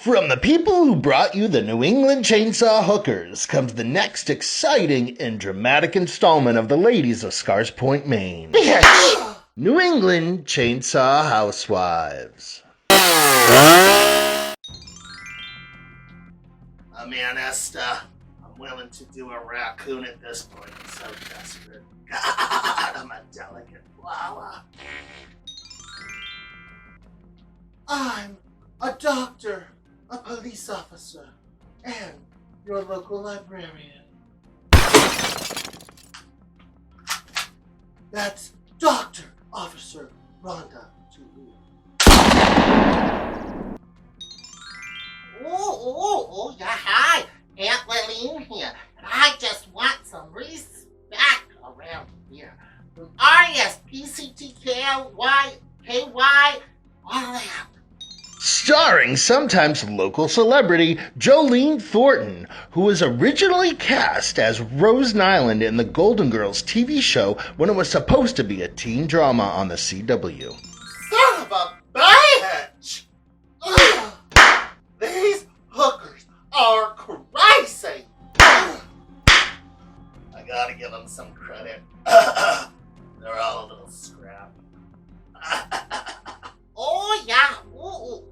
From the people who brought you the New England Chainsaw Hookers comes the next exciting and dramatic installment of the ladies of Scars Point, Maine. New England Chainsaw Housewives. I'm Aunt Esther. I'm willing to do a raccoon at this point. I'm so desperate. God, I'm a delicate flower. I'm a doctor, a police officer, and your local librarian. That's Dr. Officer Rhonda to you. Oh, yeah, hi. Aunt Lerlean here, and I just want some respect around here. From R-E-S-P-C-T-K-Y, all that. Starring sometimes local celebrity Jolean Thorton, who was originally cast as Rose Nyland in the Golden Girls TV show when it was supposed to be a teen drama on the CW. Son of a bitch! Ugh. These hookers are crazy! I gotta give them some credit. They're all a little scrappy. Oh, yeah. Ooh.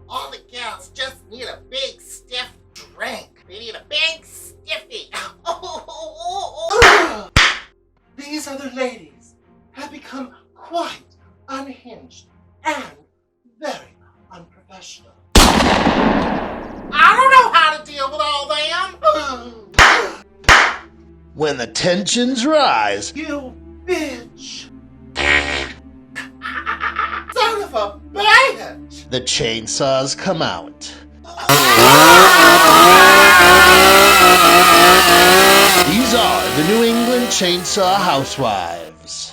All the gals just need a big, stiff drink. They need a big stiffy. These other ladies have become quite unhinged and very unprofessional. I don't know how to deal with all them. When the tensions rise, You bitch. Son of a bitch. the chainsaws come out. These are the New England Chainsaw Housewives.